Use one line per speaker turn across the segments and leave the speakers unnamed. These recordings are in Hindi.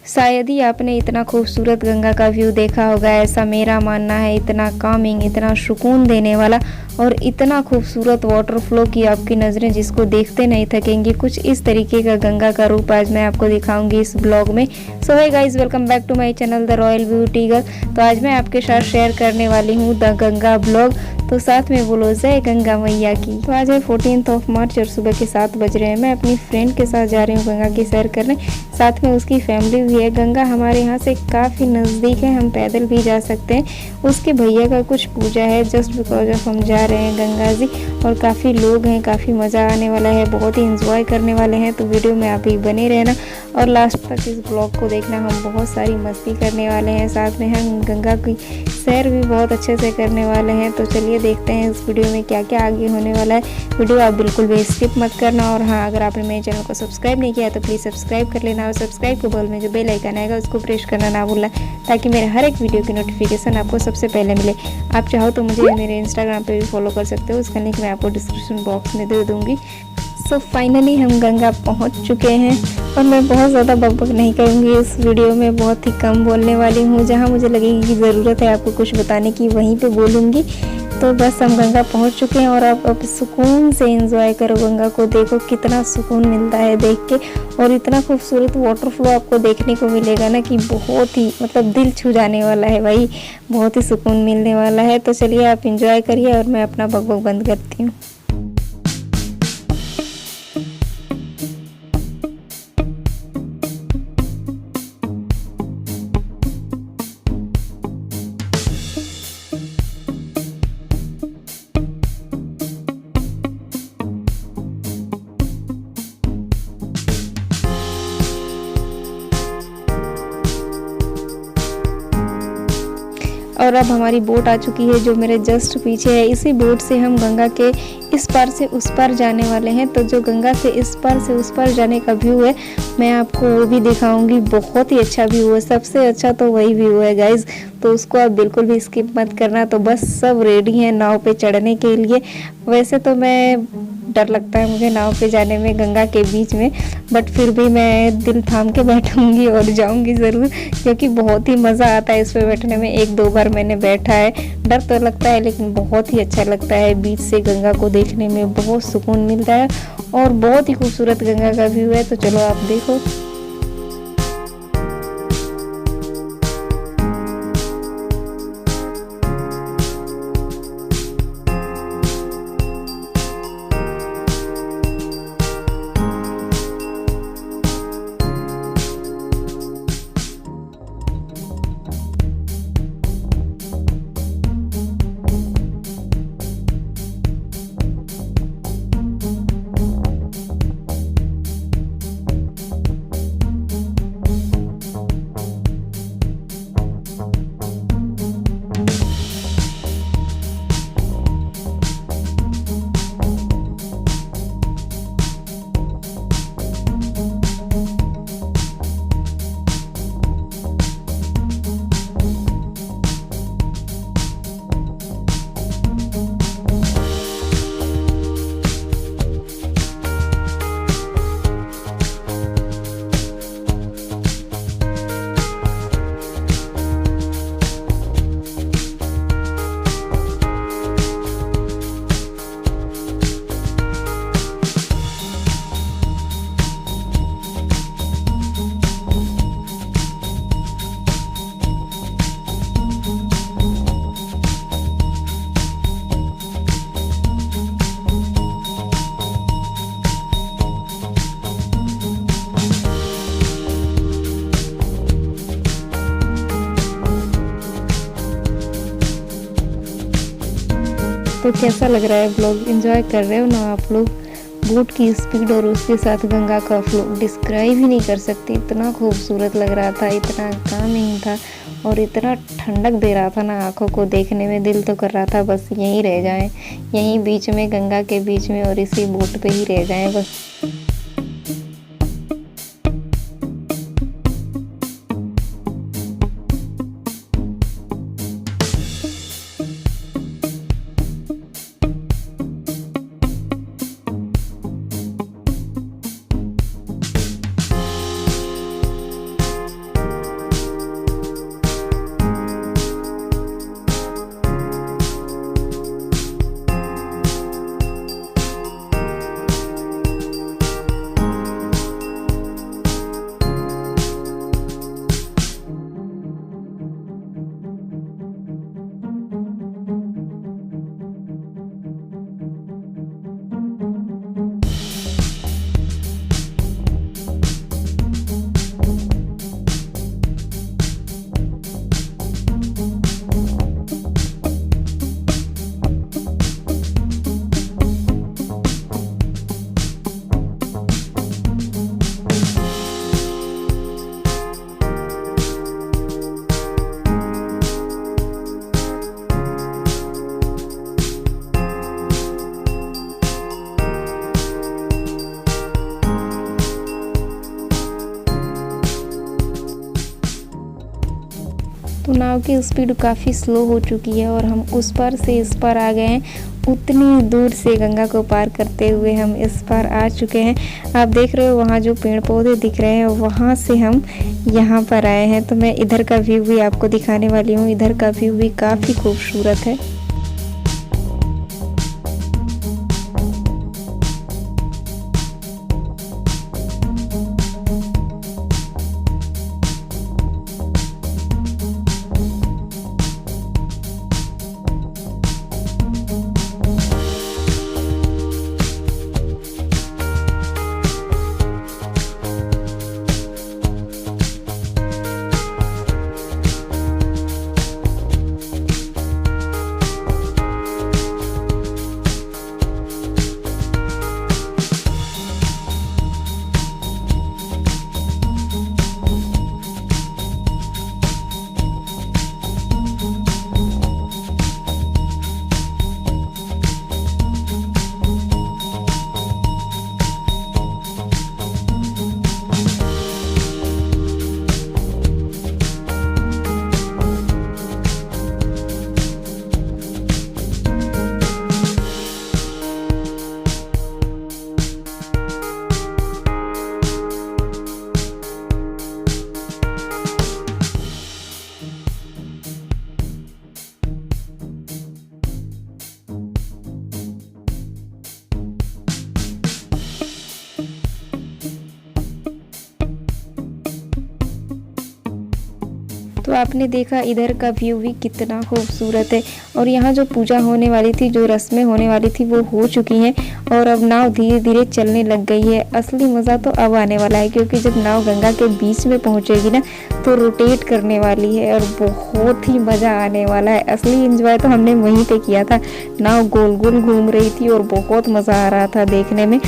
शायद ही आपने इतना खूबसूरत गंगा का व्यू देखा होगा, ऐसा मेरा मानना है। इतना कामिंग, इतना सुकून देने वाला और इतना खूबसूरत वाटर फ्लो की आपकी नज़रें जिसको देखते नहीं थकेंगी। कुछ इस तरीके का गंगा का रूप आज मैं आपको दिखाऊंगी इस ब्लॉग में। So hey guys, welcome back to my channel the Royal Beauty Girl. तो आज मैं आपके साथ शेयर करने वाली हूँ द गंगा ब्लॉग। तो साथ में बोलो जय गंगा मैया की। तो आज है 14 मार्च और सुबह के 7 बज रहे हैं। मैं अपनी फ्रेंड के साथ जा रही हूँ गंगा की सैर करने, साथ में उसकी फैमिली भी है। गंगा हमारे यहाँ से काफ़ी नज़दीक है, हम पैदल भी जा सकते हैं। उसके भैया का कुछ पूजा है, जस्ट बिकॉज ऑफ हम जा रहे हैं गंगा जी। और काफ़ी लोग हैं, काफ़ी मज़ा आने वाला है, बहुत ही इंजॉय करने वाले हैं। तो वीडियो में आप ही बने रहना और लास्ट तक इस ब्लॉग को देखना। हम बहुत सारी मस्ती करने वाले हैं, साथ में हम गंगा की सैर भी बहुत अच्छे से करने वाले हैं। तो चलिए देखते हैं इस वीडियो में क्या क्या आगे होने वाला है। वीडियो आप बिल्कुल भी स्किप मत करना। और हाँ, अगर आपने मेरे चैनल को सब्सक्राइब नहीं किया तो प्लीज़ सब्सक्राइब कर लेना और सब्सक्राइब के बगल में जो बेल आइकन आएगा उसको प्रेस करना ना भूलना, ताकि मेरे हर एक वीडियो की नोटिफिकेशन आपको सबसे पहले मिले। आप चाहो तो मुझे मेरे इंस्टाग्राम पे भी फॉलो कर सकते हो, उसका लिंक मैं आपको डिस्क्रिप्शन बॉक्स में दे दूँगी। सो फाइनली हम गंगा पहुंच चुके हैं और मैं बहुत ज़्यादा बकबक नहीं करूँगी इस वीडियो में, बहुत ही कम बोलने वाली हूँ। जहाँ मुझे लगेगी कि ज़रूरत है आपको कुछ बताने की वहीं पे बोलूँगी। तो बस हम गंगा पहुंच चुके हैं और आप अब सुकून से एंजॉय करो गंगा को। देखो कितना सुकून मिलता है देख के, और इतना खूबसूरत वाटर फ्लो आपको देखने को मिलेगा ना कि बहुत ही मतलब दिल छू जाने वाला है भाई, बहुत ही सुकून मिलने वाला है। तो चलिए आप इंजॉय करिए और मैं अपना बकबक बंद करती हूँ। और अब हमारी बोट आ चुकी है जो मेरे जस्ट पीछे है। इसी बोट से हम गंगा के इस पार से उस पार जाने वाले हैं। तो जो गंगा से इस पार से उस पार जाने का व्यू है मैं आपको वो भी दिखाऊंगी। बहुत ही अच्छा व्यू है, सबसे अच्छा तो वही व्यू है गाइज। तो उसको आप बिल्कुल भी स्किप मत करना। तो बस सब रेडी हैं नाव पे चढ़ने के लिए। वैसे तो मैं डर लगता है मुझे नाव पे जाने में गंगा के बीच में, बट फिर भी मैं दिल थाम के बैठूंगी और जाऊंगी ज़रूर, क्योंकि बहुत ही मज़ा आता है इस पे बैठने में। 1-2 बार मैंने बैठा है, डर तो लगता है लेकिन बहुत ही अच्छा लगता है। बीच से गंगा को देखने में बहुत सुकून मिलता है और बहुत ही खूबसूरत गंगा का व्यू है। तो चलो आप देखो। तो कैसा लग रहा है ब्लॉग, एंजॉय कर रहे हो ना आप लोग? बोट की स्पीड और उसके साथ गंगा का फ्लो डिस्क्राइब ही नहीं कर सकती। इतना खूबसूरत लग रहा था, इतना कामिंग था और इतना ठंडक दे रहा था ना आँखों को। देखने में दिल तो कर रहा था बस यहीं रह जाएं, यहीं बीच में गंगा के बीच में और इसी बोट पे ही रह जाएं बस। तो नाव की स्पीड काफ़ी स्लो हो चुकी है और हम उस पार से इस पार आ गए हैं। उतनी दूर से गंगा को पार करते हुए हम इस पार आ चुके हैं। आप देख रहे हो वहाँ जो पेड़ पौधे दिख रहे हैं वहाँ से हम यहाँ पर आए हैं। तो मैं इधर का व्यू भी आपको दिखाने वाली हूँ। इधर का व्यू भी काफ़ी खूबसूरत है। तो आपने देखा इधर का व्यू भी कितना खूबसूरत है। और यहाँ जो पूजा होने वाली थी, जो रस्में होने वाली थी वो हो चुकी हैं और अब नाव धीरे धीरे चलने लग गई है। असली मज़ा तो अब आने वाला है, क्योंकि जब नाव गंगा के बीच में पहुँचेगी ना तो रोटेट करने वाली है और बहुत ही मज़ा आने वाला है। असली इंजॉय तो हमने वहीं पे किया था। नाव गोल गोल घूम रही थी और बहुत मज़ा आ रहा था देखने में।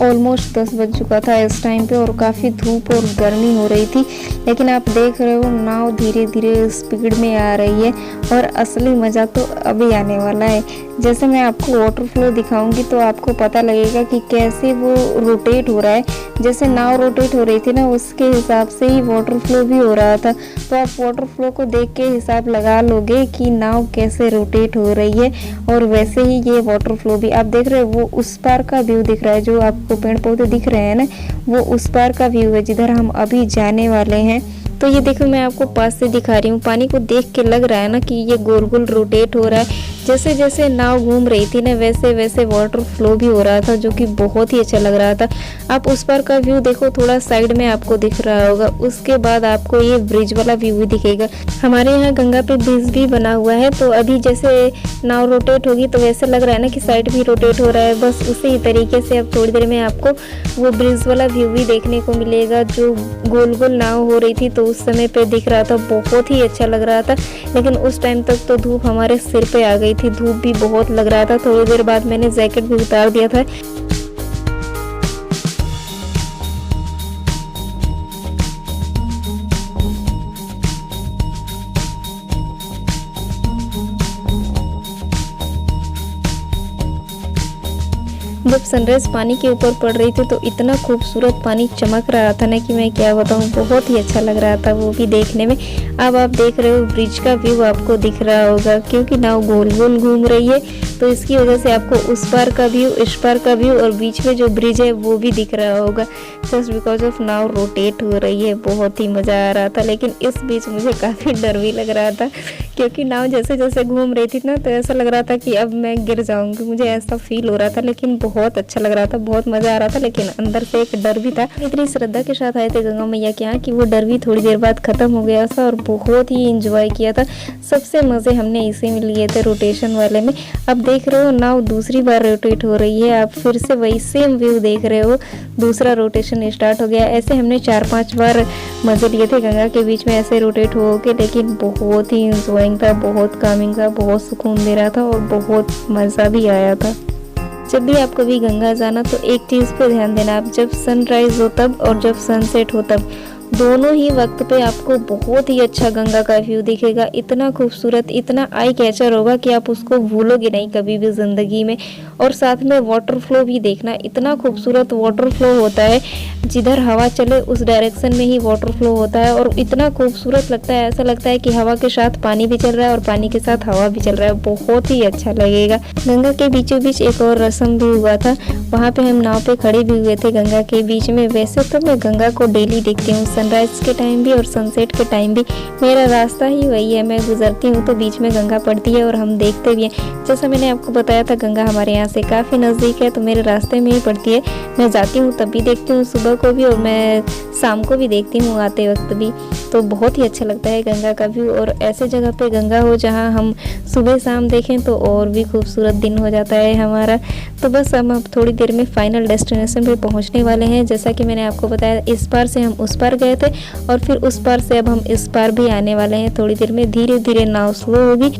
ऑलमोस्ट 10 बज चुका था इस टाइम पे और काफ़ी धूप और गर्मी हो रही थी, लेकिन आप देख रहे हो नाव धीरे धीरे स्पीड में आ रही है और असली मज़ा तो अभी आने वाला है। जैसे मैं आपको वाटर फ्लो दिखाऊंगी तो आपको पता लगेगा कि कैसे वो रोटेट हो रहा है। जैसे नाव रोटेट हो रही थी ना, उसके हिसाब से ही वाटर फ्लो भी हो रहा था। तो आप वाटर फ्लो को देख के हिसाब लगा लोगे कि नाव कैसे रोटेट हो रही है, और वैसे ही ये वाटर फ्लो भी आप देख रहे हो। वो उस पार का व्यू दिख रहा है, जो आपको पेड़ पौधे दिख रहे हैं ना, वो उस पार का व्यू है जिधर हम अभी जाने वाले हैं। तो ये देखो मैं आपको पास से दिखा रही हूँ। पानी को देख के लग रहा है ना कि ये गोल गोल रोटेट हो रहा है। जैसे जैसे नाव घूम रही थी ना, वैसे वैसे वाटर फ्लो भी हो रहा था, जो कि बहुत ही अच्छा लग रहा था। आप उस पार का व्यू देखो, थोड़ा साइड में आपको दिख रहा होगा। उसके बाद आपको ये ब्रिज वाला व्यू भी दिखेगा। हमारे यहाँ गंगा पे ब्रिज भी बना हुआ है, तो अभी जैसे नाव रोटेट होगी तो वैसे लग रहा है ना कि साइड भी रोटेट हो रहा है। बस उसी ही तरीके से अब थोड़ी देर में आपको वो ब्रिज वाला व्यू भी देखने को मिलेगा, जो गोल गोल नाव हो रही थी तो उस समय पे दिख रहा था। बहुत ही अच्छा लग रहा था, लेकिन उस टाइम तक तो धूप हमारे सिर पे आ गई थी। धूप भी बहुत लग रहा था। थोड़ी देर बाद मैंने जैकेट भी उतार दिया था। जब सनराइज पानी के ऊपर पड़ रही थी तो इतना खूबसूरत पानी चमक रहा था ना कि मैं क्या बताऊं, बहुत ही अच्छा लग रहा था वो भी देखने में। अब आप देख रहे हो ब्रिज का व्यू आपको दिख रहा होगा, क्योंकि नाव गोल गोल घूम रही है तो इसकी वजह से आपको उस पार का व्यू, इस पार का व्यू और बीच में जो ब्रिज है वो भी दिख रहा होगा, just because of now rotate हो रही है। बहुत ही मज़ा आ रहा था, लेकिन इस बीच मुझे काफ़ी डर भी लग रहा था, क्योंकि नाव जैसे जैसे घूम रही थी ना तो ऐसा लग रहा था कि अब मैं गिर जाऊंगी। मुझे ऐसा फील हो रहा था, लेकिन बहुत अच्छा लग रहा था, बहुत मज़ा आ रहा था, लेकिन अंदर से एक डर भी था। इतनी श्रद्धा के साथ आए थे गंगा मैया के यहाँ कि वो डर भी थोड़ी देर बाद ख़त्म हो गया था और बहुत ही इंजॉय किया था। सबसे मज़े हमने इसी में लिए थे, रोटेशन वाले में। अब देख रहे हो नाव दूसरी बार रोटेट हो रही है। आप फिर से वही सेम व्यू देख रहे हो, दूसरा रोटेशन स्टार्ट हो गया। ऐसे हमने 4-5 बार मज़े लिए थे गंगा के बीच में ऐसे रोटेट हो के, लेकिन बहुत ही इंजॉय इंस्पायरिंग था, बहुत कामिंग था, बहुत सुकून दे रहा था और बहुत मज़ा भी आया था। जब भी आप कभी गंगा जाना तो एक चीज़ पे ध्यान देना, आप जब सनराइज़ हो तब और जब सनसेट हो तब, दोनों ही वक्त पे आपको बहुत ही अच्छा गंगा का व्यू दिखेगा। इतना खूबसूरत, इतना आई कैचर होगा कि आप उसको भूलोगे नहीं कभी भी ज़िंदगी में। और साथ में वाटर फ्लो भी देखना, इतना खूबसूरत वाटर फ्लो होता है, जिधर हवा चले उस डायरेक्शन में ही वाटर फ्लो होता है और इतना खूबसूरत लगता है, ऐसा लगता है कि हवा के साथ पानी भी चल रहा है और पानी के साथ हवा भी चल रहा है, बहुत ही अच्छा लगेगा। गंगा के बीचों बीच एक और रस्म भी हुआ था, वहाँ पे हम नाव पे खड़े भी हुए थे गंगा के बीच में। वैसे तो मैं गंगा को डेली देखती हूँ, सनराइज के टाइम भी और सनसेट के टाइम भी, मेरा रास्ता ही वही है। मैं गुजरती हूँ तो बीच में गंगा पड़ती है और हम देखते भी हैं। जैसा मैंने आपको बताया था, गंगा हमारे यहाँ से काफ़ी नज़दीक है, तो मेरे रास्ते में ही पड़ती है। मैं जाती हूँ तब भी देखती हूँ, सुबह को भी, और मैं शाम को भी देखती हूँ आते वक्त भी। तो बहुत ही अच्छा लगता है गंगा का व्यू। और ऐसे जगह पे गंगा हो जहाँ हम सुबह शाम देखें तो और भी खूबसूरत दिन हो जाता है हमारा। तो बस हम अब थोड़ी देर में फाइनल डेस्टिनेशन पे पहुँचने वाले हैं। जैसा कि मैंने आपको बताया, इस पार से हम उस पार गए थे और फिर उस पार से अब हम इस पार भी आने वाले हैं। थोड़ी देर में धीरे धीरे नाव स्लो होगी।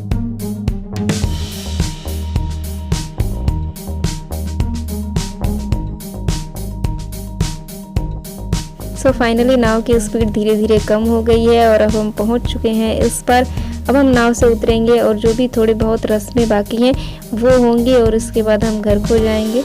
सो फाइनली नाव की स्पीड धीरे धीरे कम हो गई है और अब हम पहुंच चुके हैं इस पार। अब हम नाव से उतरेंगे और जो भी थोड़े बहुत रस्में बाकी हैं वो होंगी और इसके बाद हम घर को जाएंगे।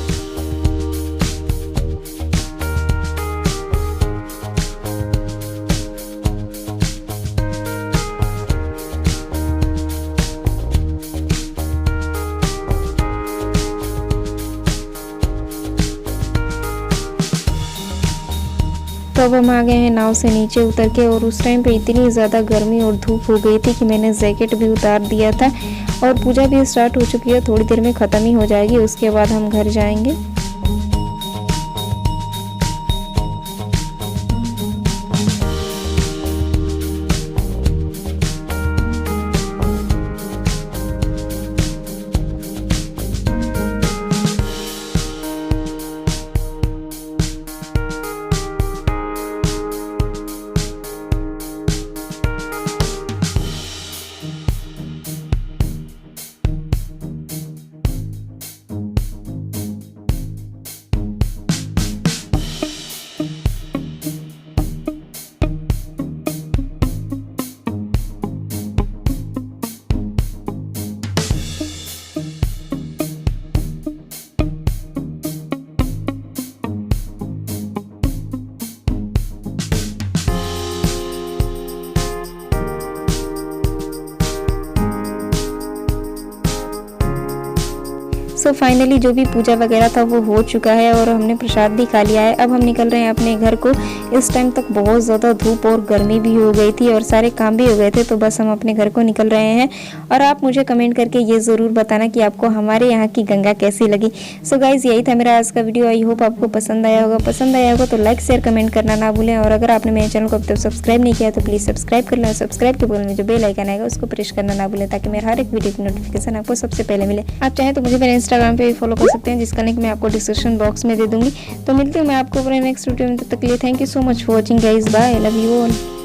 तो अब हम आ गए हैं नाव से नीचे उतर के, और उस टाइम पे इतनी ज़्यादा गर्मी और धूप हो गई थी कि मैंने जैकेट भी उतार दिया था। और पूजा भी स्टार्ट हो चुकी है, थोड़ी देर में ख़त्म ही हो जाएगी, उसके बाद हम घर जाएंगे। सो फाइनली जो भी पूजा वगैरह था वो हो चुका है और हमने प्रसाद भी खा लिया है। अब हम निकल रहे हैं अपने घर को। इस टाइम तक बहुत ज़्यादा धूप और गर्मी भी हो गई थी और सारे काम भी हो गए थे, तो बस हम अपने घर को निकल रहे हैं। और आप मुझे कमेंट करके ये ज़रूर बताना कि आपको हमारे यहाँ की गंगा कैसी लगी। सो गाइज़, यही था मेरा आज का वीडियो। आई होप आपको पसंद आया होगा। तो लाइक शेयर कमेंट करना ना भूलें। और अगर आपने मेरे चैनल को अब तक सब्सक्राइब नहीं किया तो प्लीज़ सब्सक्राइब कर लें। सब्सक्राइब के बगल में जो बेल आइकन आएगा उसको प्रेस करना ना भूलें, ताकि मेरा हर एक वीडियो की नोटिफिकेशन आपको सबसे पहले मिले। आप चाहें तो मुझे मेरे इंस्टाग्राम पे भी फॉलो कर सकते हैं, जिसका लिंक मैं आपको डिस्क्रिप्शन बॉक्स में दे दूंगी। तो मिलती हूँ मैं आपको अपने नेक्स्ट वीडियो में, तब तक के लिए thank you so much for watching guys. Bye, love you all.